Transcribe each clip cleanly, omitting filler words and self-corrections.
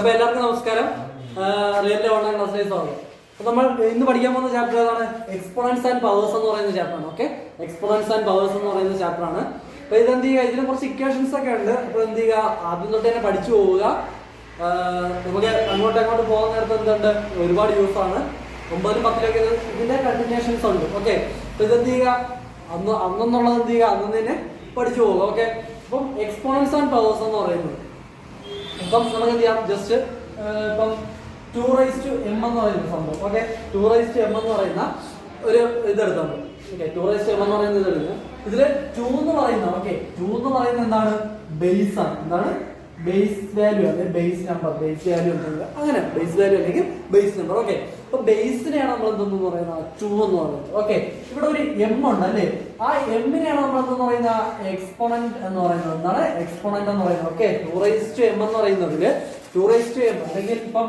അപ്പോൾ എല്ലാവർക്കും നമസ്കാരം. റിയൽ ഓൺലൈൻ ക്ലാസ്സിലേക്ക് സ്വാഗതം. അപ്പോൾ നമ്മൾ ഇന്ന് പഠിക്കാൻ പോകുന്ന ചാപ്റ്റർ ഏതാണ്? എക്സ്പോണൻസ് ആൻഡ് പവേഴ്സ് എന്ന് പറയുന്ന ചാപ്റ്ററാണ്. ഓക്കെ, എക്സ്പോണൻസ് ആൻഡ് പവേഴ്സ് എന്ന് പറയുന്ന ചാപ്റ്ററാണ്. അപ്പോൾ ഇതെന്ത് ചെയ്യുക, ഇതിന് കുറച്ച് ഇക്വേഷൻസ് ഒക്കെ ഉണ്ട്. അപ്പോൾ എന്ത് ചെയ്യുക, ആദ്യം തൊട്ട് തന്നെ പഠിച്ചു പോവുക. നമുക്ക് അങ്ങോട്ട് പോകുന്ന നേരത്തെ എന്തുണ്ട്, ഒരുപാട് യൂസ് ആണ്. 9-ലും 10-ലൊക്കെ ഇതിന്റെ കണ്ടിന്യൂഷൻസ് ഉണ്ട്. ഓക്കെ, അപ്പോൾ ഇതെന്ത് ചെയ്യുക, അന്നെന്നുള്ളത് എന്ത് ചെയ്യുക, അന്ന് തന്നെ പഠിച്ചു പോവുക. ഓക്കെ, അപ്പം എക്സ്പോണൻസ് ആൻഡ് പവേഴ്സ് എന്ന് പറയുന്നത് ഇപ്പം നമുക്ക് എന്ത് ചെയ്യാം, ജസ്റ്റ് ഇപ്പം 2m എന്ന് പറയുന്ന സംഭവം. ഓക്കെ, 2m എന്ന് പറയുന്ന ഒരു ഇതെടുത്തുണ്ട്. ഓക്കെ, 2m എന്ന് പറയുന്ന ഇതെടുക്കുക. ഇതില് 2 എന്ന് പറയുന്ന 2 എന്ന് പറയുന്നത് എന്താണ്, ബേസ് ആണ്. എന്താണ്, ബേസ് വാല്യൂ അല്ലെങ്കിൽ ബേസ് നമ്പർ, ബേസ് വാല്യൂ എന്തെങ്കിലും അങ്ങനെ, ബേസ് വാല്യൂ അല്ലെങ്കിൽ ബേസ് നമ്പർ. ഓക്കെ, അപ്പൊ ബേസിനെയാണ് നമ്മൾ എന്തെന്ന് പറയുന്നത്, 2 എന്ന് പറയുന്നത്. ഓക്കെ, ഇവിടെ ഒരു m ഉണ്ട് അല്ലേ, ആ എമ്മിനെയാണ് നമ്മൾ എന്തെന്ന് പറയുന്ന എക്സ്പോണന്റ് എന്ന് പറയുന്നത്. എന്താണ് എക്സ്പോണന്റ് എന്ന് പറയുന്നത്? ഓക്കെ, 2m എന്ന് പറയുന്നതില് 2m അല്ലെങ്കിൽ ഇപ്പം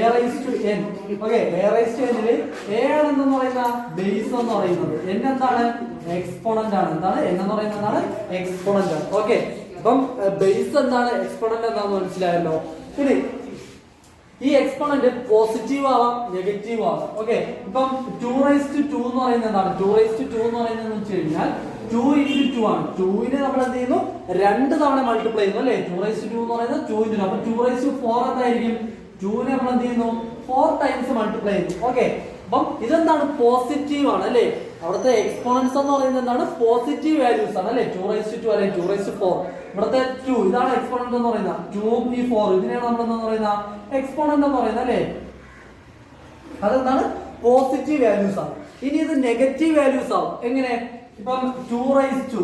a*n. ഓക്കെ, a*n-ല് a ആണ് എന്തെന്ന് പറയുന്ന ബേസ് എന്ന് പറയുന്നത്, n എന്താണ്, എക്സ്പോണന്റ് ആണ്. എന്താണ് n എന്ന് പറയുന്നത്, എന്താണ് എക്സ്പോണന്റ് ആണ്. ഓക്കെ, അപ്പം ബേസ് എന്താണ്, എക്സ്പോണന്റ് എന്താണെന്ന് മനസ്സിലായല്ലോ. ഇനി ഈ എക്സ്പോണന്റ് പോസിറ്റീവ് ആവാം, നെഗറ്റീവ് ആവാം. ഓക്കെ, ഇപ്പം 2^2 എന്ന് പറയുന്നത് എന്താണ്, 2^2 എന്ന് പറയുന്നത് വെച്ച് കഴിഞ്ഞാൽ 2 × 2 ആണ്. 2നെ നമ്മൾ എന്ത് ചെയ്യുന്നു, 2 തവണ മൾട്ടിപ്ലൈ ചെയ്യുന്നു അല്ലേ. 2^2 എന്ന് പറയുന്നത് 2 × 2. അപ്പൊ 2^4 എന്തായിരിക്കും, 2നെ നമ്മൾ എന്ത് ചെയ്യുന്നു, 4 ടൈംസ് മൾട്ടിപ്ലൈ ചെയ്യുന്നു. ഓക്കെ, അപ്പം ഇതെന്താണ്, പോസിറ്റീവ് ആണ് അല്ലേ. അവിടുത്തെ എക്സ്പോണൻസ് എന്ന് പറയുന്നത് എന്താണ്, പോസിറ്റീവ് വാല്യൂസ് ആണ് അല്ലേ. 2^2 അല്ലെങ്കിൽ 2^4. ഇവിടുത്തെ 2 ഇതാണ് എക്സ്പോണന്റ് എന്ന് പറയുന്നത്. 2 ഈ 4 ഇതിനെയാണ് നമ്മൾ എന്താ പറയുന്ന എക്സ്പോണന്റ് എന്ന് പറയുന്നത് അല്ലേ. അതെന്താണ്, പോസിറ്റീവ് വാല്യൂസ് ആണ്. ഇനി ഇത് നെഗറ്റീവ് വാല്യൂസ് ആവും. എങ്ങനെ, ഇപ്പം 2^2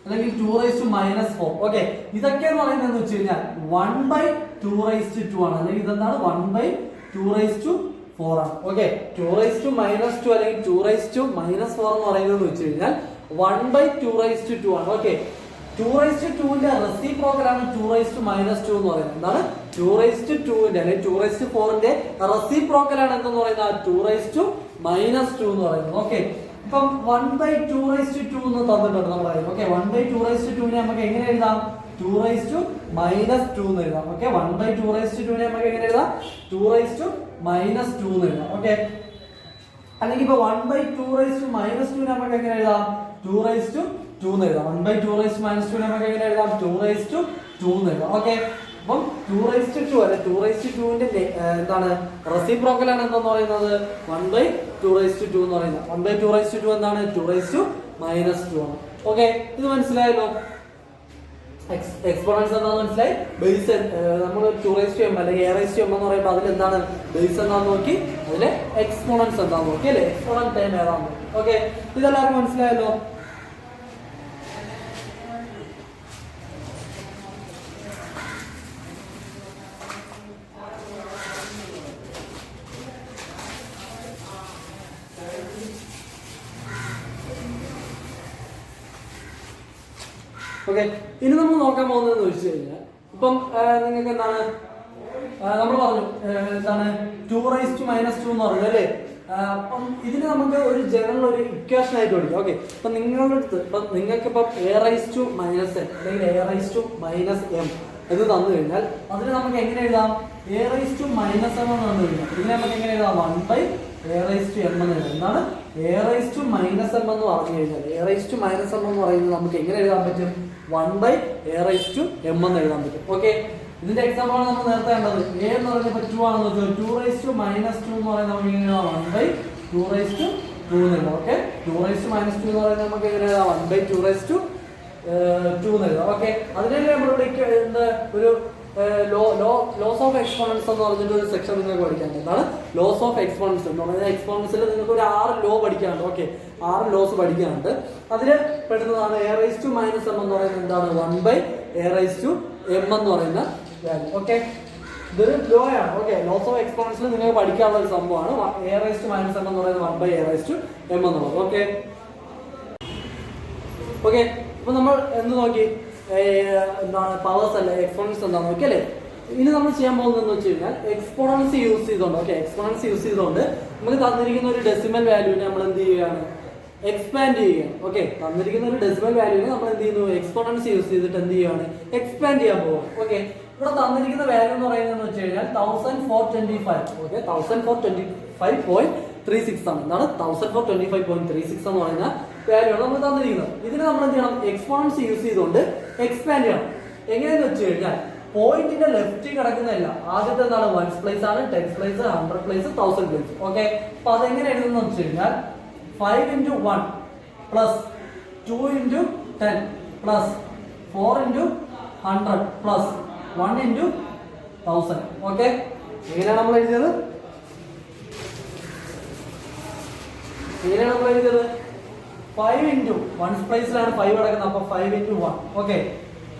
അല്ലെങ്കിൽ 2^-4. ഓക്കെ, ഇതൊക്കെ എന്ന് പറയുന്നത് വെച്ച് കഴിഞ്ഞാൽ 1/2^2 ആണ്. അല്ലെങ്കിൽ ഇതെന്താണ് 1/2^4 ആണ്. ഓക്കെ, 2^-2 അല്ലെങ്കിൽ 2^-4 എന്ന് പറയുന്നത് വെച്ച് കഴിഞ്ഞാൽ 1/2^2 ആണ്. ഓക്കെ, 2^2ന്റെ റെസിപ്രോക്കൽ ആണ് 2^-2 എന്ന് പറയുന്നത്. എന്താണ്, 2^2ന്റെ അല്ലെങ്കിൽ 2^4ന്റെ റെസിപ്രോക്കൽ ആണ് എന്തെന്ന് പറയുന്നത്, 2^-2 എന്ന് പറയുന്നത്. ഓക്കെ, ഇപ്പം 1/2^2 എന്ന് തന്നിട്ടുണ്ട് നമ്മുടെ കയ്യിൽ. ഓക്കെ, 1/2^2നെ നമുക്ക് എങ്ങനെ എഴുതാം, 2^-2 എന്ന് എഴുതാം. ഓക്കെ, 1/2^2നെ നമുക്ക് എങ്ങനെ എഴുതാം, 2^-2 എന്ന് എഴുതാം. ഓക്കെ, അല്ലെങ്കിൽ ഇപ്പൊ 1/2^-2നെ നമുക്ക് എങ്ങനെ എഴുതാം, 2^2 എന്ന് എഴുതാം. 1/2^-2നെ നമുക്ക് എങ്ങനെ എഴുതാം, 2^2 എന്ന് എഴുതാം. ഓക്കെ, അപ്പം 2^2 അല്ലെ, 2^2ന്റെ എന്താണ് റെസിപ്രോക്കൽ ആണ് എന്തെന്ന് പറയുന്നത്, 1/2^2 എന്ന് പറയുന്നത്. 1/2^2 എന്താണ്, 2^-2 ആണ്. ഓക്കെ, ഇത് മനസ്സിലായല്ലോ. എക്സ്പോണൻസ് എന്താണെന്ന് മനസ്സിലായി. ബേസ് നമ്മൾ 2^m അല്ലെങ്കിൽ a*m എന്ന് പറയുമ്പോൾ അതിൽ എന്താണ് ബേസ് എന്താണെന്ന് നോക്കി, അതിലെ എക്സ്പോണൻസ് എന്താണെന്ന് നോക്കി അല്ലെ, എക്സ്പോണന്റ് ടൈം ഏതാണെന്ന്. ഓക്കെ, ഇതെല്ലാവർക്കും മനസ്സിലായല്ലോ. ഓക്കെ, ഇനി നമ്മൾ നോക്കാൻ പോകുന്നതെന്ന് വെച്ച് കഴിഞ്ഞാൽ ഇപ്പം നിങ്ങൾക്ക് എന്താണ് നമ്മൾ പറഞ്ഞു, എന്താണ് 2^-2 എന്ന് പറഞ്ഞത് അല്ലേ. അപ്പം ഇതിന് നമുക്ക് ഒരു ജനറൽ ഒരു ഇക്വേഷൻ ആയിട്ട് പഠിക്കാം. ഓക്കെ, അപ്പൊ നിങ്ങളുടെ അടുത്ത് ഇപ്പം നിങ്ങൾക്ക് ഇപ്പം a⁻n അല്ലെങ്കിൽ a⁻m ഇത് തന്നു കഴിഞ്ഞാൽ അതിന് നമുക്ക് എങ്ങനെ എഴുതാം, a⁻m എന്ന് തന്നു കഴിഞ്ഞാൽ ഇതിനെ നമുക്ക് എങ്ങനെ എഴുതാം, 1/a⁻m എന്ന് എഴുതാം. എന്താണ് a⁻m എന്ന് പറഞ്ഞു കഴിഞ്ഞാൽ a⁻m എന്ന് പറയുന്നത് നമുക്ക് എങ്ങനെ എഴുതാൻ പറ്റും, 1/a⁻m എന്ന് എഴുതാൻ പറ്റും. ഓക്കെ, ഇതിന്റെ എക്സാമ്പിൾ ആണ് നമ്മൾ നേരത്തെ കണ്ടത്. a എന്ന് പറഞ്ഞപ്പോൾ 2 ആണെന്ന് വെച്ചാൽ 2^-2 എന്ന് പറയുന്നത് നമുക്ക് എങ്ങനെ എഴുതാം, 1/2^2 എന്ന് എഴുതാം. ഓക്കെ, 2^-2 എന്ന് പറയുന്നത് നമുക്ക് എങ്ങനെ എഴുതാം, 1/2^2 എന്ന് എഴുതാം. ഓക്കെ, അതിനല്ലേ നമ്മളിവിടെ ഒരു ലോസ് ഓഫ് എക്സ്പോണൻസ് എന്ന് പറഞ്ഞിട്ട് ഒരു സെക്ഷൻ നിങ്ങൾക്ക് പഠിക്കാനുണ്ട്. എന്താണ് ലോസ് ഓഫ് എക്സ്പോണൻസ് എന്ന് പറയുന്നത്? എക്സ്പോണൻസിൽ നിങ്ങൾക്ക് ഒരു 6 ലോ പഠിക്കാനുണ്ട്. ഓക്കെ, 6 ലോസ് പഠിക്കാനുണ്ട്. അതില് പെടുന്നതാണ് a⁻m എന്ന് പറയുന്നത് എന്താണ്, 1/a⁻m എന്ന് പറയുന്ന വാല്യൂ. ഓക്കെ, ഇതൊരു ലോ ആണ്. ഓക്കെ, ലോസ് ഓഫ് എക്സ്പോണൻസിൽ നിങ്ങൾക്ക് പഠിക്കാനുള്ള ഒരു സംഭവമാണ് a⁻m എന്ന് പറയുന്നത് 1/a⁻m എന്നുള്ളത്. ഓക്കെ, ഓക്കെ, അപ്പൊ നമ്മൾ എന്ത് നോക്കി, എന്താണ് പവേഴ്സ് അല്ല എക്സ്പോണൻസ് എന്താന്ന് നോക്കി അല്ലേ. ഇനി നമ്മൾ ചെയ്യാൻ പോകുന്നതെന്ന് വെച്ച് കഴിഞ്ഞാൽ എക്സ്പോണൻസ് യൂസ് ചെയ്തുകൊണ്ട്, ഓക്കെ, എക്സ്പോണൻസ് യൂസ് ചെയ്തുകൊണ്ട് നമുക്ക് തന്നിരിക്കുന്ന ഒരു ഡെസിമൽ വാല്യൂവിനെ നമ്മൾ എന്ത് ചെയ്യുകയാണ്, expand ചെയ്യുക. ഓക്കെ, തന്നിരിക്കുന്ന ഒരു ഡെസിമൽ വാല്യൂവിനെ നമ്മൾ എന്ത് ചെയ്യുന്നു, എക്സ്പോണൻസ് യൂസ് ചെയ്തിട്ട് എന്ത് ചെയ്യുകയാണ്, എക്സ്പാൻഡ് ചെയ്യാൻ പോവുക. ഓക്കെ, ഇവിടെ തന്നിരിക്കുന്ന വാല്യൂ എന്ന് പറയുന്നത് വെച്ച് കഴിഞ്ഞാൽ 1425. ഓക്കെ, 1425.36 ആണ്. എന്താണ് 1425.36 എന്ന് പറയുന്ന വാല്യൂ ആണ് നമ്മൾ തന്നിരിക്കുന്നത്. ഇതിന് നമ്മൾ എന്ത് ചെയ്യണം? എക്സ്പോണൻസ് യൂസ് ചെയ്തുകൊണ്ട് എക്സ്പാൻഡ് ചെയ്യണം. എങ്ങനെയെന്ന് വെച്ച് കഴിഞ്ഞാൽ പോയിന്റിന്റെ ലെഫ്റ്റിൽ കിടക്കുന്നതല്ല, ആദ്യത്തെ എന്താണ് 1s പ്ലേസ് ആണ്, 10s place, 100 place, 1000 place. Okay, അപ്പൊ അതെങ്ങനെ എഴുതുന്ന വെച്ച് കഴിഞ്ഞാൽ 5 into 1 plus 2 into 10 plus 4 into 100 plus 1 into 1000. Okay, എങ്ങനെയാണ് നമ്മൾ എഴുതിയത്? 5 into 1s പ്ലേസിലാണ് 5 കിടക്കുന്നത്, അപ്പൊ 5 into 1. ഓക്കെ,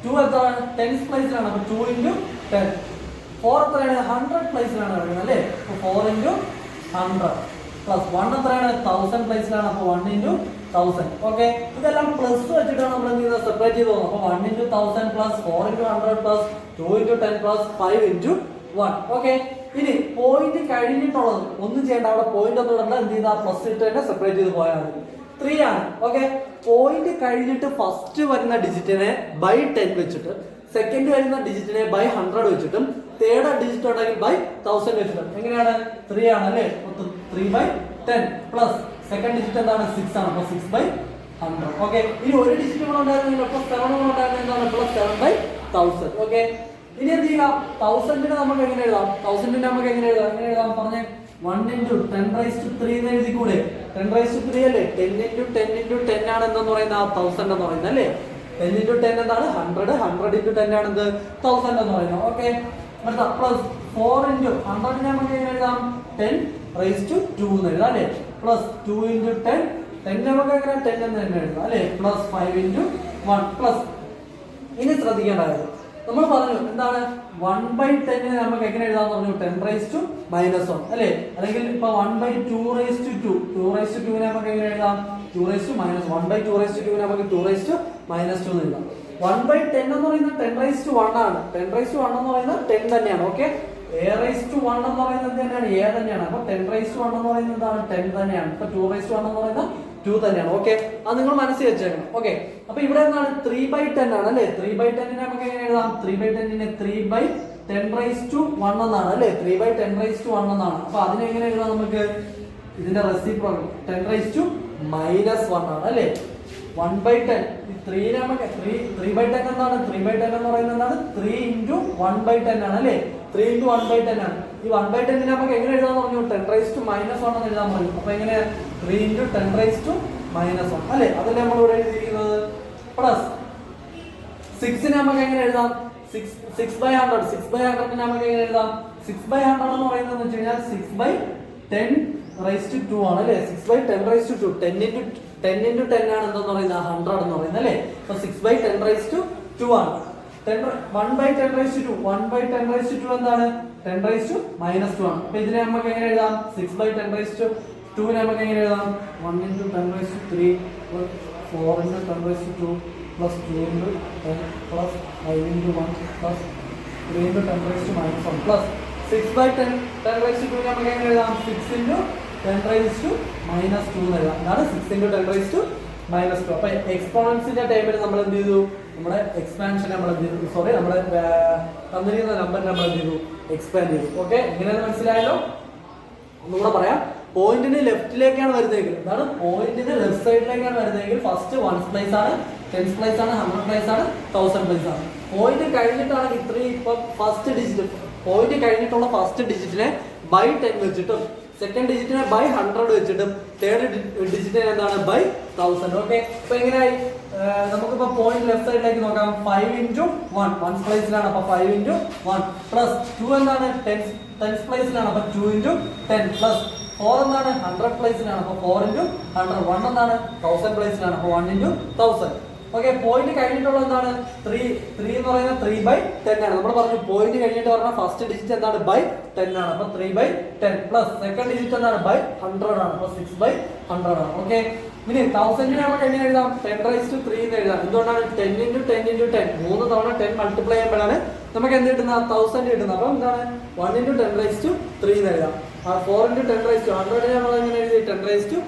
2 എത്രയാണ്? 10s പ്ലേസിലാണ്, അപ്പൊ 2 into 10. 4 എത്രയാണ്? 100 പ്ലേസിലാണ് കിടക്കുന്നത് അല്ലേ, അപ്പൊ 4 into 100 പ്ലസ് 1 എത്രയാണ്? 1000 പ്ലേസിലാണ്, അപ്പൊ 1 into 1000. ഓക്കെ, ഇതെല്ലാം പ്ലസ് വെച്ചിട്ടാണ് നമ്മൾ എന്ത് ചെയ്യുന്നത്? സെപ്പറേറ്റ് ചെയ്ത് പോകുന്നത്. അപ്പൊ 1 into 1000 plus 4 into 100 plus 2 into 10 plus 5 into 1. Okay, ഇനി പോയിന്റ് കഴിഞ്ഞിട്ടുള്ളത് ഒന്നും ചെയ്യേണ്ട, അവിടെ പോയിന്റ് ഒന്നും ഇടണ്ട, എന്ത് ചെയ്താൽ പ്ലസ് ഇട്ട് തന്നെ സെപ്പറേറ്റ് ചെയ്ത് പോയാൽ മതി. 3 ആണ്. ഓക്കെ, പോയിന്റ് കഴിഞ്ഞിട്ട് ഫസ്റ്റ് വരുന്ന ഡിജിറ്റിനെ ബൈ 10 വെച്ചിട്ട്, സെക്കൻഡ് വരുന്ന ഡിജിറ്റിനെ ബൈ 100 വെച്ചിട്ടും, തേർഡ് ഡിജിറ്റ് ഉണ്ടെങ്കിൽ ബൈ 1000 വെച്ചിട്ടും. എങ്ങനെയാണ്? 3 ആണ് അല്ലേ, 3/10 പ്ലസ് സെക്കൻഡ് ഡിജിറ്റ് എന്താണ്? 6 ആണ്, അപ്പൊ 6/100. ഓക്കെ, ഇനി ഒരു ഡിജിറ്റ് കൂടെ ഉണ്ടായിരുന്നെങ്കിൽ പ്ലസ് 7 കൂടെ ഉണ്ടായിരുന്നെങ്കിൽ എന്താണ്? പ്ലസ് 7/1000. ഓക്കെ, ഇനി എന്ത് ചെയ്യാം? 1000നെ നമുക്ക് എങ്ങനെ എഴുതാം? 1000നെ നമുക്ക് എങ്ങനെ എഴുതാം? എങ്ങനെ എഴുതാം പറഞ്ഞേ? 1 into 10⁻³ എന്ന് എഴുതിക്കൂടെ? 10⁻³ അല്ലേ? 10 into 10 into 10 ആണ് എന്തെന്ന് പറയുന്നത് ആ 1000 എന്ന് പറയുന്നത് അല്ലേ? 10 into 10 എന്താണ്? 100. 100 into 10 ആണ് എന്ത്? 1000 എന്ന് പറയുന്നത്. ഓക്കെ, അടുത്ത പ്ലസ് 4 into 100നെ നമുക്ക് എങ്ങനെ എഴുതാം? 10⁻² എന്ന് എഴുതാം അല്ലേ? പ്ലസ് 2 into 10, 10 നമുക്ക് എങ്ങനെ 10 എന്ന് തന്നെ എഴുതാം അല്ലേ? Plus 5 into 1 plus. ഇനി ശ്രദ്ധിക്കേണ്ടത് നമ്മൾ പറഞ്ഞു എന്താണ്? 1/10 നമുക്ക് എങ്ങനെ എഴുതാൻ പറഞ്ഞു? 10⁻⁻1 അല്ലേ? അല്ലെങ്കിൽ ഇപ്പൊ 1/2⁵2, 2⁵2 നമുക്ക് എങ്ങനെ എഴുതാം? 2⁻⁻1. 1/2⁵2 നമുക്ക് 2⁻2 എന്ന് എഴുതാം. 1/10 എന്ന് പറയുന്നത് 10⁻1 ആണ്. 10⁻1 എന്ന് പറയുന്നത് 10 തന്നെയാണ്. ഓക്കെ, a⁻1 എന്ന് പറയുന്നത് തന്നെയാണ്, a തന്നെയാണ്. അപ്പൊ 10⁻1 എന്ന് പറയുന്നത് എന്താണ്? 10 തന്നെയാണ്. അപ്പൊ 2⁻1 എന്ന് പറയുന്നത് 2 തന്നെയാണ്. ഓക്കെ, അത് നിങ്ങൾ മനസ്സിൽ വെച്ചേക്കണം. ഓക്കെ, അപ്പൊ ഇവിടെ എന്താണ്? 3/10 ആണ് അല്ലേ? 3/10 നമുക്ക് എങ്ങനെ എഴുതാം? 3/10നെ 3/10⁻1 എന്നാണ് അല്ലേ? 3/10⁻1 എന്നാണ്. അപ്പൊ അതിനെ എങ്ങനെ എഴുതാം നമുക്ക്? ഇതിന്റെ റെസിപ്രോക്കൽ 10⁻⁻1 ആണ് അല്ലേ? 1/10 ഈ 3 നമുക്ക് 3/10 എന്താണ്? 3/10 എന്ന് പറയുന്നത് എന്താണ്? 3 into 1/10 ആണ് അല്ലേ? 3 into 1/10 ആണ്. ഈ 1/10 നമുക്ക് എങ്ങനെ എഴുതാൻ പറഞ്ഞു? 10⁻⁻1 എന്ന് എഴുതാൻ പറഞ്ഞു. അപ്പൊ എങ്ങനെ? 3 into 10⁻⁻1 അല്ലേ? അതല്ലേ നമ്മൾ ഇവിടെ എഴുതിയിരിക്കുന്നത്. പ്ലസ് 6നെ നമുക്ക് എങ്ങനെ എഴുതാം? 6/100. 6/100 നമുക്ക് എങ്ങനെ എഴുതാം? 6/100 എന്ന് പറയുന്നത് വെച്ച് കഴിഞ്ഞാൽ 6/10⁻²2 ആണ് അല്ലേ? 6/10⁻². 10 into 10 ആണ് എന്തെന്ന് പറയുന്നത്? 100 എന്ന് പറയുന്നത് അല്ലേ? അപ്പൊ 6/10⁻² ആണ്. 1/10⁻². 1/10⁻² എന്താണ്? 10⁻⁻2 ആണ്. അപ്പൊ ഇതിനെ നമുക്ക് എങ്ങനെ എഴുതാം? 6/10⁻²നെ നമുക്ക് എങ്ങനെ എഴുതാം? 1 into 10⁻³ plus 4 into 10⁻² plus 2 into 10 plus 5 into 1 plus 3 into 10⁻⁻1 plus 6/10⁻² നമുക്ക് എങ്ങനെ എഴുതാം? 6 into 10⁻⁻2 എന്ന് എഴുതാം. ഇതാണ് 6 into 10⁻⁻2. അപ്പൊ എക്സ്പോണൻസിന്റെ ടൈമിൽ നമ്മൾ എന്ത് ചെയ്തു? നമ്മുടെ എക്സ്പാൻഷൻ നമ്മൾ എന്ത് ചെയ്തു? സോറി, നമ്മുടെ തന്നിരിക്കുന്ന നമ്പർ നമ്മൾ എന്ത് ചെയ്തു? എക്സ്പാൻഡ് ചെയ്തു. ഓക്കെ, എങ്ങനെയാണെന്ന് മനസ്സിലായല്ലോ? ഒന്നുകൂടെ പറയാം. പോയിന്റിന് ലെഫ്റ്റിലേക്കാണ് വരുന്നതെങ്കിൽ, എന്താണ്? പോയിന്റിന് ലെഫ്റ്റ് സൈഡിലേക്കാണ് വരുന്നതെങ്കിൽ ഫസ്റ്റ് 1s പ്ലേസ് ആണ്, 10s പ്ലേസ് ആണ്, 100 പ്ലേസ് ആണ്, 1000 പ്ലേസ് ആണ്. പോയിന്റ് കഴിഞ്ഞിട്ടാണെങ്കിൽ ഇത്രയും ഇപ്പൊ ഫസ്റ്റ് ഡിജിറ്റ്, പോയിന്റ് കഴിഞ്ഞിട്ടുള്ള ഫസ്റ്റ് ഡിജിറ്റിനെ ബൈ 10 വെച്ചിട്ടും, സെക്കൻഡ് ഡിജിറ്റിനെ ബൈ 100 വെച്ചിട്ടും, തേർഡ് ഡിജിറ്റിനെ എന്താണ്? ബൈ 1000. ഓക്കെ, അപ്പൊ എങ്ങനെയായി? നമുക്കിപ്പോ പോയിന്റ് ലെഫ്റ്റ് സൈഡിലേക്ക് നോക്കാം. 5 into 1 1s പ്ലേസിലാണ്, അപ്പൊ 5 into 1 പ്ലസ് 2 എന്താണ്? 10s പ്ലേസിലാണ്, അപ്പൊ 2 into 10 പ്ലസ് 4 എന്താണ്? 100 പ്ലേസിലാണ്, അപ്പൊ 4 into 100. 1 എന്താണ്? 1000 പ്ലേസിലാണ്, അപ്പൊ 1 into 1000. ഓക്കെ, പോയിന്റ് കഴിഞ്ഞിട്ടുള്ള എന്താണ്? 3 എന്ന് പറയുന്നത് 3/10 ആണ്. നമ്മൾ പറഞ്ഞു പോയിന്റ് കഴിഞ്ഞിട്ട് പറഞ്ഞാൽ ഫസ്റ്റ് ഡിജിറ്റ് എന്താണ്? ബൈ 10 ആണ്. അപ്പൊ 3/10 പ്ലസ് സെക്കൻഡ് ഡിജിറ്റ് എന്താണ്? ബൈ 100 ആണ്. അപ്പൊ 6/100 ആണ്. ഓക്കെ, ഇനി 1000നെ നമുക്ക് എങ്ങനെ എഴുതാം? 10⁻³ എന്ന് എഴുതാം. എന്തുകൊണ്ടാണ്? 10 into 10 into 10 3 തവണ 10 മൾട്ടിപ്ലൈ ചെയ്യുമ്പോഴാണ് നമുക്ക് എന്ത് കിട്ടുന്നത്? 1000 കിട്ടുന്നത്. അപ്പൊ എന്താണ്? 1 into 10⁻³ എന്ന് എഴുതാം. 4 into 10⁻100 നമ്മൾ എങ്ങനെ എഴുതി? 10⁻²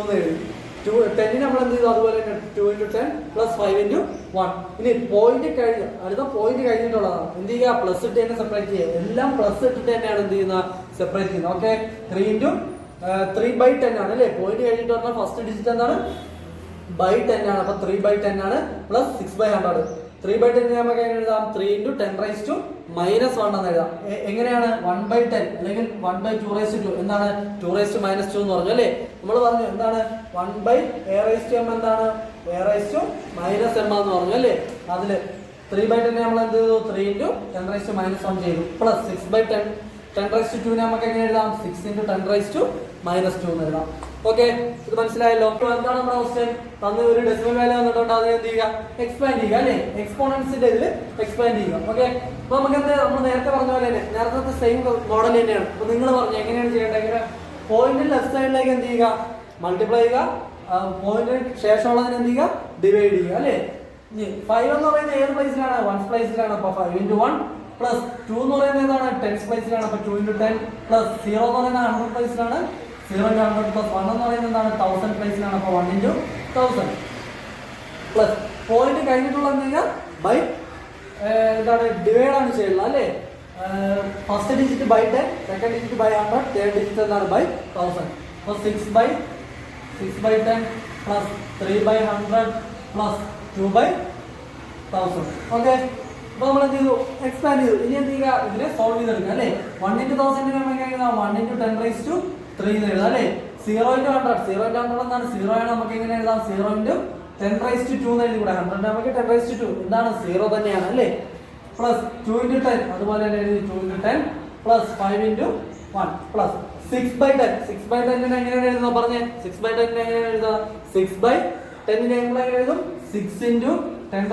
എന്ന് എഴുതി. 10 നമ്മൾ എന്ത് ചെയ്തു അതുപോലെ തന്നെ 2 × 10 പ്ലസ് 5 × 1. ഇനി പോയിന്റ് കഴിഞ്ഞ് അടുത്ത പോയിന്റ് കഴിഞ്ഞിട്ടുള്ളതാണ് എന്ത് ചെയ്യുക പ്ലസ് ഇട്ട് തന്നെ സെപ്പറേറ്റ് ചെയ്യുക. എല്ലാം പ്ലസ് ഇട്ടിട്ട് തന്നെയാണ് എന്ത് ചെയ്യുന്നത് സെപ്പറേറ്റ് ചെയ്യുന്നത്. ഓക്കെ 3/10 ആണ് അല്ലേ പോയിന്റ് കഴിഞ്ഞിട്ട് പറഞ്ഞാൽ ഫസ്റ്റ് ഡിജിറ്റ് എന്താണ് /10 ആണ്. അപ്പൊ 3/10 ആണ് പ്ലസ് 6/100. 3/10 നമുക്ക് എങ്ങനെ എഴുതാം 3 × 10⁻⁻1 എന്ന് എഴുതാം. എങ്ങനെയാണ് 1/10 അല്ലെങ്കിൽ 1/2 എന്താണ് 2⁻2 എന്ന് പറഞ്ഞു അല്ലേ. നമ്മൾ പറഞ്ഞു എന്താണ് 1/a⁻m എന്താണ് a⁻m എന്ന് പറഞ്ഞു അല്ലേ. അതില് 3/10 നമ്മൾ എന്ത് ചെയ്തു 3 × 10⁻1 ചെയ്തു പ്ലസ് 6/10 10⁻2 നമുക്ക് എങ്ങനെ എഴുതാം 6 × 10⁻2 എന്ന് എഴുതാം. ഓക്കെ ഇത് മനസ്സിലായല്ലോ. എന്താണ് നമ്മുടെ ക്വസ്റ്റ്യൻ തന്ന ഒരു ഡെസിമൽ വാല്യൂ വന്നിട്ടുണ്ട് അതിനെ എന്ത് ചെയ്യുക എക്സ്പാൻഡ് ചെയ്യുക അല്ലേ. എക്സ്പോണൻസിന്റെ ഇതിൽ എക്സ്പാൻഡ് ചെയ്യുക. ഓക്കെ അപ്പൊ നമുക്ക് എന്ത് നമ്മൾ നേരത്തെ പറഞ്ഞ പോലെ തന്നെ നേരത്തെ സെയിം മോഡൽ തന്നെയാണ്. അപ്പൊ നിങ്ങൾ പറഞ്ഞു എങ്ങനെയാണ് ചെയ്യേണ്ടത് ഇങ്ങനെ പോയിന്റ് ലെഫ്റ്റ് സൈഡിലേക്ക് എന്ത് ചെയ്യുക മൾട്ടിപ്ലൈ ചെയ്യുക പോയിന്റിന് ശേഷമുള്ളതിന് എന്ത് ചെയ്യുക ഡിവൈഡ് ചെയ്യുക അല്ലേ. 5 എന്ന് പറയുന്നത് ഏത് പ്ലേസിലാണ് 1th പ്ലേസിലാണ്. അപ്പൊ 5 × 1 പ്ലസ് 2 എന്ന് പറയുന്നത് എന്താണ് 10th പ്ലേസിലാണ്. അപ്പൊ 2 × 10 പ്ലസ് 0 എന്ന് പറയുന്നത് 100th പ്ലേസിലാണ്. 0 × 100 പ്ലസ് 1 എന്ന് പറയുന്നത് എന്താണ് 1000 പ്ലേസിലാണ്. അപ്പൊ 1 × 1000 പ്ലസ് പോയിന്റ് കഴിഞ്ഞിട്ടുള്ള ബൈ എന്താണ് ഡിവൈഡ് ആണ് ചെയ്യുന്നത് അല്ലേ. First digit /10 second digit /100 third digit എന്താണ് /1000. അപ്പൊ 6/10 പ്ലസ് 3/100 പ്ലസ് 2/1000. ഓക്കെ അപ്പൊ നമ്മൾ എന്ത് ചെയ്തു എക്സ്പാൻഡ് ചെയ്തു. ഇനി എന്ത് ചെയ്യുക ഇതിനെ സോൾവ് ചെയ്തെടുക്കുക അല്ലേ. 1 × 1000 നമുക്ക് എഴുതാം 1 × 10⁻3 എന്ന് എഴുതാം അല്ലേ. 0 × 100 എന്താണ് 0 ആണ് നമുക്ക് എങ്ങനെ എഴുതാം 0 × 10⁻2 എന്ന് എഴുതി കൂടെ 100 നമുക്ക് 10⁻2 എന്താണ് 0 തന്നെയാണ് അല്ലേ. പ്ലസ് 2 × 10 അതുപോലെ തന്നെ എഴുതി 2 × 10 പ്ലസ് 5 × 1 പ്ലസ് 6/10 6/10 എങ്ങനെയാണ് എഴുതുന്നത് പറഞ്ഞേ 6/10 എങ്ങനെയാണ് എഴുതുക 6/10 നമ്മൾ എങ്ങനെ എഴുതും 6 × 10⁻1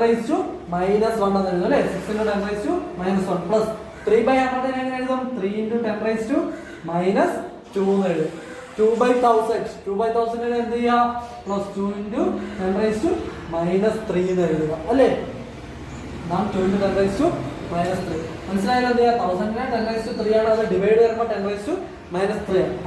എന്ന് എഴുതും അല്ലേ. 6 × 10⁻1 പ്ലസ് 3/100 എങ്ങനെ എഴുതും 3 × 10⁻2 എന്ന് എഴുതും. 2/1000 എന്ത് ചെയ്യുക പ്ലസ് 2 × 10⁻3 എന്ന് എഴുതുക അല്ലേ. 2 × 10⁻3 മനസ്സിലായല്ലോ. എന്ത് ചെയ്യുക 1000നെ 10⁻3 ആണ് അത് ഡിവൈഡ് വരുമ്പോൾ 10⁻3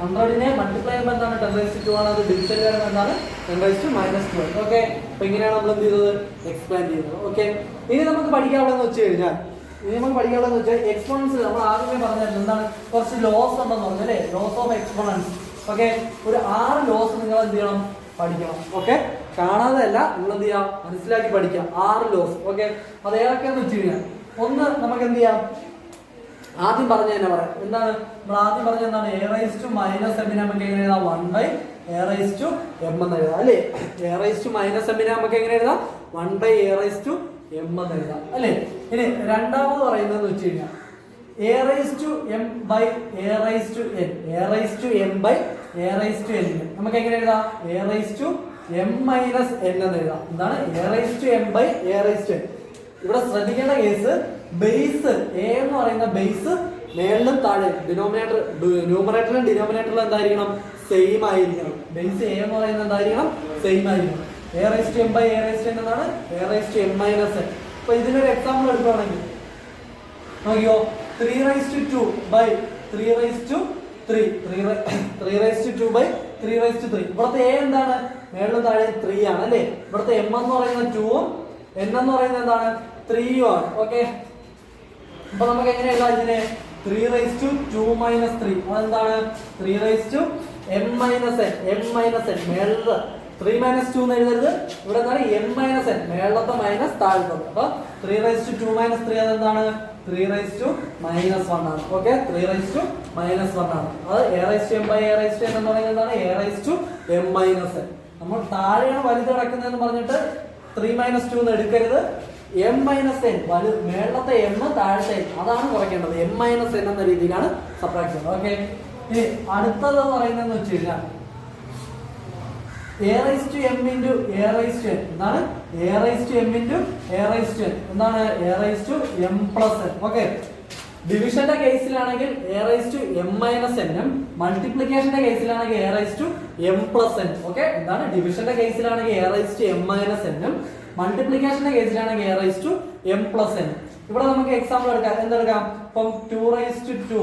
100നെ മൾട്ടിപ്ലൈ ചെയ്യുമ്പോൾ എന്താണ് 10⁻2 ആണ് അത് ഡിവിഷൻ വരുമ്പോൾ എന്താണ് 10⁻2. ഓക്കെ അപ്പൊ ഇങ്ങനെയാണ് നമ്മൾ എന്ത് ചെയ്തത് എക്സ്പാൻഡ് ചെയ്തത്. ഓക്കെ ഇനി നമുക്ക് പഠിക്കാനുള്ളതെന്ന് വെച്ച് കഴിഞ്ഞാൽ എക്സ്പോണൻസ് നമ്മൾ ആദ്യമേ പറഞ്ഞായിരുന്നു എന്താണ് കുറച്ച് ലോസ് ഉണ്ടെന്ന് പറഞ്ഞു അല്ലേ. Loss of exponents. ഓക്കെ ഒരു 6 ലോസ് നിങ്ങൾ എന്ത് ചെയ്യണം പഠിക്കണം. ഓക്കെ കാണാതെ അല്ല നിങ്ങൾ എന്ത് ചെയ്യാം മനസ്സിലാക്കി പഠിക്കാം 6 ലോസ്. ഓക്കെ അത് ഏതൊക്കെയാന്ന് വെച്ച് കഴിഞ്ഞാൽ ഒന്ന് നമുക്ക് എന്ത് ചെയ്യാം ആദ്യം പറഞ്ഞ തന്നെ പറയാം. എന്താണ് നമ്മൾ ആദ്യം പറഞ്ഞ എന്താണ് a⁻m നമുക്ക് എങ്ങനെ എഴുതാം 1/a⁻m എന്ന് എഴുതാം അല്ലേ. a⁻m നമുക്ക് എങ്ങനെ എഴുതാം 1/a⁻m എന്ന് എഴുതാം അല്ലേ. ഇനി രണ്ടാമത് പറയുന്നത് വെച്ച് കഴിഞ്ഞാൽ a⁻m/a⁻n നമുക്ക് എങ്ങനെ എഴുതാം a⁻m - n എന്ന് എഴുതാം. എന്താണ് a⁻m/a⁻n. ഇവിടെ ശ്രദ്ധിക്കേണ്ട കേസ് ബേസ് a എന്ന് പറയുന്ന ബേസ് മേളിലും താഴെ ന്യൂമറേറ്ററിലും ഡിനോമിനേറ്ററിലും എന്തായിരിക്കണം സെയിം ആയിരിക്കണം. ബേസ് a എന്ന് പറയുന്നത് എന്തായിരിക്കണം സെയിം ആയിരിക്കണം. a⁻m/a⁻n എന്നാണ് a⁻m - n. അപ്പൊ ഇതിനൊരു എക്സാമ്പിൾ എടുക്കുകയാണെങ്കിൽ നോക്കിയോ 3/3 ഇവിടുത്തെ a എന്താണ് മേളിലും താഴെ 3 ആണ് അല്ലേ. ഇവിടുത്തെ m എന്ന് പറയുന്നത് 2ഉം n എന്ന് പറയുന്നത് എന്താണ് 3ഉം ആണ്. ഓക്കെ അപ്പൊ നമുക്ക് എങ്ങനെ എഴുതാം ഇതിനെ 3/2 - 3 അതെന്താണ് 3/m - n മേളില് 3 - 2 എന്ന് എഴുതരുത്. ഇവിടെ എന്താണ് m - n മേളത്തെ മൈനസ് താഴത്തത്. അപ്പൊ 3/2 - 3 അതെന്താണ് 3/-1 ആണ്. ഓക്കെ 3/-1 ആണ്. അത് a⁻m/a⁻n എന്ന് പറയുന്നത് എന്താണ് a⁻m - n. നമ്മൾ താഴെയാണ് വലുത് കിടക്കുന്നതെന്ന് പറഞ്ഞിട്ട് 3 - 2 എന്ന് എടുക്കരുത്. m - n മേളത്തെ m താഴത്തെ അതാണ് കുറയ്ക്കേണ്ടത്. m - n എന്ന രീതിയിലാണ് സബ്ട്രാക്ട് ചെയ്യുന്നത്. ഓക്കെ ഇനി അടുത്തത് പറയുന്നതെന്ന് വെച്ച് കഴിഞ്ഞാൽ a⁻m × a⁻n എന്താണ് a⁻m × a⁻n എന്താണ് a⁻m + n. ഓക്കെ ഡിവിഷന്റെ കേസിലാണെങ്കിൽ a⁻m - n മൾട്ടിപ്ലിക്കേഷന്റെ കേസിലാണെങ്കിൽ a⁻m + n. Okay എന്താണ് ഡിവിഷന്റെ കേസിലാണെങ്കിൽ a⁻m - n മൾട്ടിപ്ലിക്കേഷന്റെ കേസിലാണെങ്കിൽ a⁻m + n. ഇവിടെ നമുക്ക് എക്സാമ്പിൾ എടുക്കാം. എന്തെടുക്കാം ഇപ്പം 2/2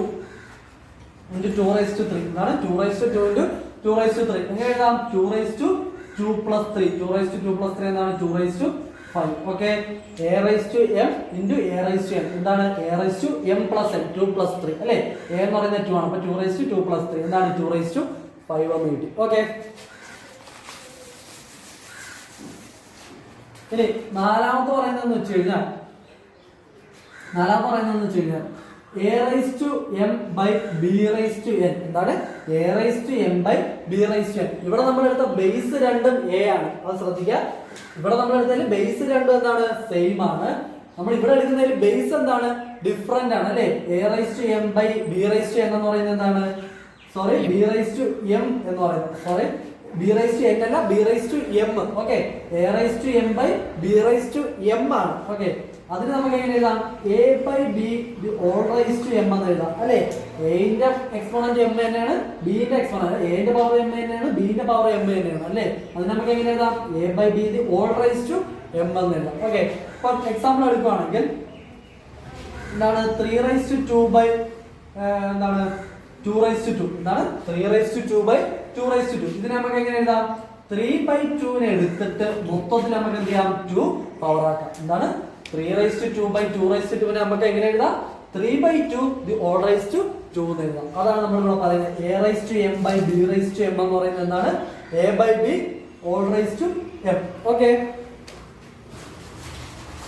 × 2/3 എന്താണ് 2/2 × 2/3 എങ്ങനെ എഴുതാം 2/3 2 plus 3. 2 raised to 2 plus 3 എന്താണ് 2 raised to 5. Okay, a raised to m into a raised to n എന്താണ് a raised to m plus n 2 plus 3 അല്ലേ. a എന്ന് പറയുന്നത് 2 ആണ്. അപ്പോൾ 2 raised to 2 plus 3 എന്താണ് 2 raised to 5 എന്ന് കിട്ടി. ഓക്കെ, ഇനി നാലാമത്തെ പറയുന്നതെന്ന് വെച്ച് കഴിഞ്ഞാൽ a raised to m by b raised to n എന്താണ് a raised to m by b raised to n. ഇവിടെ നമ്മൾ എടുത്ത ബേസ് രണ്ടും a ആണ്, അത് ശ്രദ്ധിക്കുക. ഇവിടെ നമ്മൾ എടുത്തതിൽ ബേസ് രണ്ടും എന്താണ് സെയിം ആണ്. നമ്മൾ ഇവിടെ എടുക്കുന്നതിൽ ബേസ് എന്താണ് ഡിഫറെന്റ് ആണ് അല്ലേ. a raised to m by b raised to n എന്ന് പറയുന്നത് എന്താണ് b raised to m എന്ന് പറയുന്നത് b raised to n അല്ല b raised to m. Okay, a raised to m by b raised to m ആണ്. Okay, അതിന് നമുക്ക് എങ്ങനെ എഴുതാം a by b all raised to m എന്ന് എഴുതാം അല്ലേ. a ന്റെ എക്സ്പോണന്റ് m തന്നെയാണ്, b ന്റെ എക്സ്പോണന്റ് a ന്റെ പവർ m തന്നെയാണ്, b ന്റെ പവർ m തന്നെയാണ് അല്ലേ. അത് നമുക്ക് എങ്ങനെ എഴുതാം a by b all raised to m എന്ന് എഴുതാം. ഓക്കെ, അപ്പോൾ എക്സാമ്പിൾ എടുക്കുകയാണെങ്കിൽ എന്താണ് 3 raised to 2 by എന്താണ് 2 raised to 2 എന്താണ് 3 raised to 2 by 2 raised to 2. ഇതിനെ നമുക്ക് എങ്ങനെ എഴുതാം 3/2 നെ എടുത്തിട്ട് മൊത്തത്തിൽ നമുക്ക് എന്ത് ചെയ്യാം 2 പവർ ആക്കാം. എന്താണ് 3 raised to 2 by 2 raised to 2 നെ നമുക്ക് എങ്ങനെ എഴുതാം 3/2 all raised to 2 എന്ന് എഴുതാം. അതാണ് നമ്മൾ ഇവിടെ പറയുന്നത് a raised to m by b raised to m എന്ന് പറയുന്നത് എന്താണ് a by b all raised to m. Okay,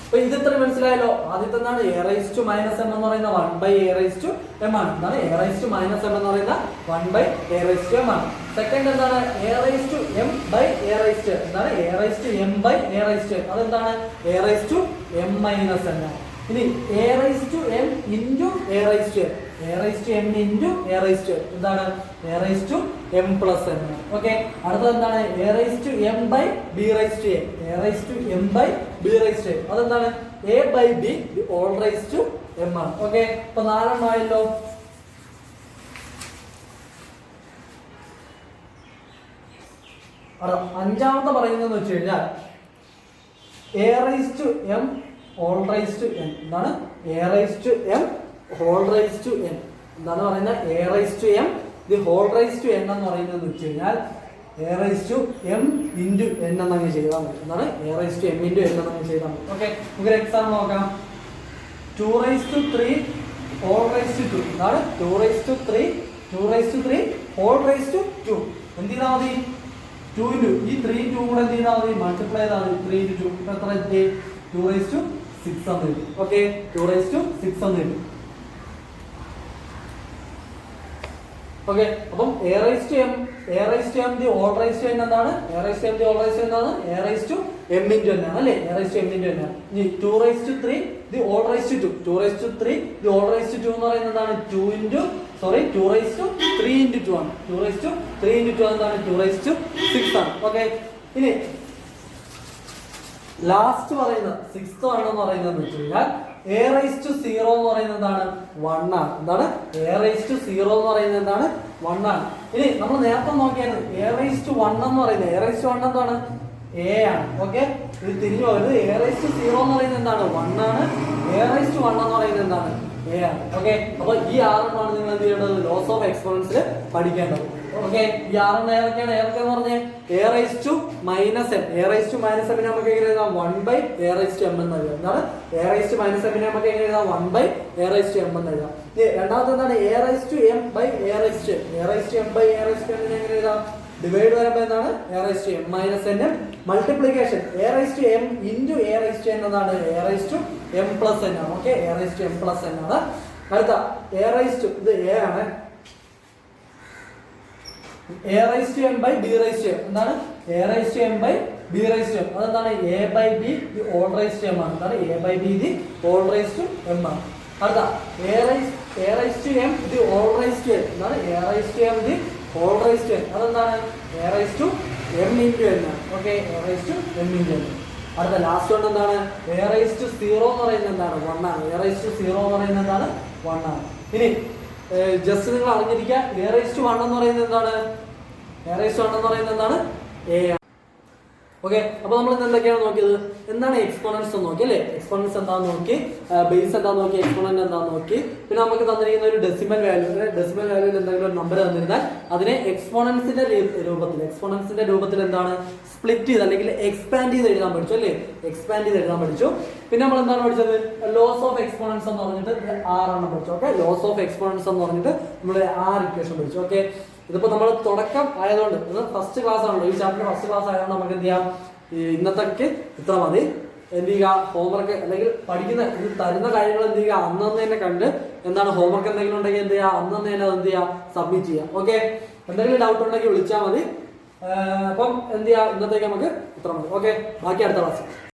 അപ്പൊ ഇത് ഇത്ര മനസ്സിലായല്ലോ. ആദ്യത്തെ എന്താണ് a raised to minus m എന്ന് പറയുന്ന 1 by a raised to m ആണ്. എന്താണ് a raised to minus m എന്ന് പറയുന്ന 1 by a raised to m ആണ്. സെക്കൻഡ് എന്താണ് a raised to m by a raised to എന്താണ് a raised to m by a raised to അതെന്താണ് a raised to m minus n ആണ്. ഇനി a raised to m into a raised to a raised to m into a raised to എന്താണ് a raised to m plus n ആണ്. Okay, അടുത്തത് എന്താണ് a raised to m by b raised to a raised to m by b raised to അതെന്താണ് a by b all raised to m ആണ്. Okay, അപ്പൊ 4 ആയല്ലോ. അഞ്ചാമത്തെ പറയുന്നതെന്ന് വെച്ച് കഴിഞ്ഞാൽ a raised to m all raised to n എന്താണ് a raised to m whole raised to n എന്താണ് പറയുന്നത് a raised to m the whole raised to n എന്ന് പറയുന്നത് വെച്ച് കഴിഞ്ഞാൽ a raised to m into n എന്നങ്ങ് ചെയ്താൽ മതി. എന്താണ് a raised to m into n എന്നങ്ങ് ചെയ്താൽ മതി. ഓക്കെ, നമുക്ക് എക്സാമ്പിൾ നോക്കാം. 2 raised to 3 all raised to 2 എന്താണ് 2 raised to 3 all raised to 2 എന്ത് ചെയ്താൽ മതി 2 into ഈ 3 2 കൂടെ എന്ത് ചെയ്താൽ മതി മൾട്ടിപ്ലൈ ചെയ്താൽ മതി 3 into 2 എത്ര എത്തി 2 raised to 6 എന്ന് കിട്ടും. ഓക്കെ, 2 raised to 6 എന്ന് കിട്ടും. ഓക്കെ, അപ്പം a raised to m the all raised to n എന്താണ് a raised to m the all raised to എന്താണ് a raised to m into n ആണ് അല്ലേ. a raised to m into n ആണ്. ഇനി 2 raised to 3 the all raised to 2 2 raised to 3 the all raised to 2 എന്ന് പറയുന്നത് എന്താണ് 2 raised to 3 into 2 ആണ്. 2 raised to 3 into 2 എന്താണ് 2 raised to 6 ആണ്. ഓക്കെ, ഇനി ലാസ്റ്റ് പറയുന്നത് 6th ആണെന്ന് പറയുന്നത് വെച്ച് കഴിഞ്ഞാൽ a raised to 0 എന്ന് പറയുന്നത് എന്താണ് 1 ആണ്. എന്താണ് a raised to 0 എന്ന് പറയുന്നത് എന്താണ് 1 ആണ്. ഇനി നമ്മൾ നേരത്തെ നോക്കിയാൽ a raised to 1 എന്ന് പറയുന്നത് a raised to 1 എന്താണ് a ആണ്. ഓക്കെ, ഇത് തിരിഞ്ഞു പോകരുത്. a raised to 0 എന്ന് പറയുന്നത് എന്താണ് 1 ആണ്. a raised to 1 എന്ന് പറയുന്നത് എന്താണ് a ആണ്. ഓക്കെ, അപ്പൊ ഈ ആറെണ്ണമാണ് നിങ്ങൾ എന്ത് ചെയ്യേണ്ടത് ലോസ് ഓഫ് എക്സ്പോണൻസിൽ പഠിക്കേണ്ടത്. ഓക്കെ, ഈ ആറെണ്ണം ഏതൊക്കെയാന്ന് പറഞ്ഞേ a raised to minus m നെ നമുക്ക് എങ്ങനെ എഴുതാം 1 by a raised to m എന്ന് എഴുതാം. എന്താണ് a raised to minus m നെ നമുക്ക് എങ്ങനെ എഴുതാം 1 by a raised to m എന്ന് എഴുതാം. രണ്ടാമത്തെ എന്താണ് a raised to m by a raised to m by a raised to m നെ എങ്ങനെ എഴുതാം ഡിവൈഡ് വരുമ്പോൾ എന്താണ് a raised to m minus n multiplication a raised to m into a raised to n എന്നാണ് a raised to m plus n ആണ്. Okay, a raised to m plus n ആണ്. അടുത്ത a raised to ഇത് a ആണ് a raised to m by b raised to m എന്താണ് a raised to m by b raised to m അതെന്താണ് a by b the all raised to m ആണ്. എന്താണ് a by b the all raised to m ആണ്. അടുത്ത a raised to m the all raised to n എന്താണ് a raised to m the all raised to n അതെന്താണ് a raised to m into n ആണ്. Okay, a raised to m into n. അടുത്ത last one എന്താണ് a raised to 0 എന്ന് പറയുന്നത് എന്താണ് 1 ആണ്. a raised to 0 എന്ന് പറയുന്നത് എന്താണ് 1 ആണ്. ഇനി ജസ്റ്റ് നിങ്ങൾ അറിഞ്ഞിരിക്കുക a raised to 1 എന്ന് പറയുന്നത് എന്താണ് a raised to 1 എന്ന് പറയുന്നത് എന്താണ് a ആണ്. ഓക്കെ, അപ്പൊ നമ്മൾ ഇന്ന് എന്തൊക്കെയാണ് നോക്കിയത്? എന്താണ് എക്സ്പോണൻസ് എന്ന് നോക്കി അല്ലേ? എക്സ്പോണൻസ് എന്താന്ന് നോക്കി, ബേസ് എന്താന്ന് നോക്കി, എക്സ്പോണന്റ് എന്താന്ന് നോക്കി. പിന്നെ നമുക്ക് തന്നിരിക്കുന്ന ഒരു ഡെസിമൽ വാല്യൂവിൽ എന്തെങ്കിലും ഒരു നമ്പർ തന്നിരുന്നാൽ അതിനെ എക്സ്പോണൻസിന്റെ രൂപത്തിൽ എന്താണ് സ്പ്ലിറ്റ് ചെയ്ത് അല്ലെങ്കിൽ എക്സ്പാൻഡ് ചെയ്ത് എഴുതാൻ പഠിച്ചു അല്ലേ? എക്സ്പാൻഡ് ചെയ്ത് എഴുതാൻ പഠിച്ചു. പിന്നെ നമ്മൾ എന്താണ് പഠിച്ചത്? ലോസ് ഓഫ് എക്സ്പോണൻസ് എന്ന് പറഞ്ഞിട്ട് 6 എണ്ണം പഠിച്ചു. ഓക്കെ, ലോസ് ഓഫ് എക്സ്പോണൻസ് എന്ന് പറഞ്ഞിട്ട് നമ്മൾ 6 ഇക്വേഷൻ പഠിച്ചു. ഓക്കെ, ഇതിപ്പോ നമ്മൾ തുടക്കം ആയതുകൊണ്ട് ഇത് ഫസ്റ്റ് ക്ലാസ് ആണല്ലോ, ഈ ചാപ്റ്റർ ഫസ്റ്റ് ക്ലാസ് ആയതുകൊണ്ട് നമുക്ക് എന്ത് ചെയ്യാം, ഇന്നത്തേക്ക് ഇത്ര മതി. എന്ത് ചെയ്യുക, ഹോംവർക്ക് അല്ലെങ്കിൽ പഠിക്കുന്ന ഇത് തരുന്ന കാര്യങ്ങൾ എന്ത് ചെയ്യുക, അന്നു തന്നെ കണ്ട് എന്താണ് ഹോംവർക്ക് എന്തെങ്കിലും ഉണ്ടെങ്കിൽ എന്ത് ചെയ്യുക, അന്നു തന്നെ എന്ത് ചെയ്യുക, സബ്മിറ്റ് ചെയ്യുക. ഓക്കെ, എന്തെങ്കിലും ഡൗട്ട് ഉണ്ടെങ്കിൽ വിളിച്ചാൽ മതി. അപ്പം എന്ത് ചെയ്യുക, ഇന്നത്തേക്ക് നമുക്ക് ഇത്ര മതി. ഓക്കെ, ബാക്കി അടുത്ത ക്ലാസ്.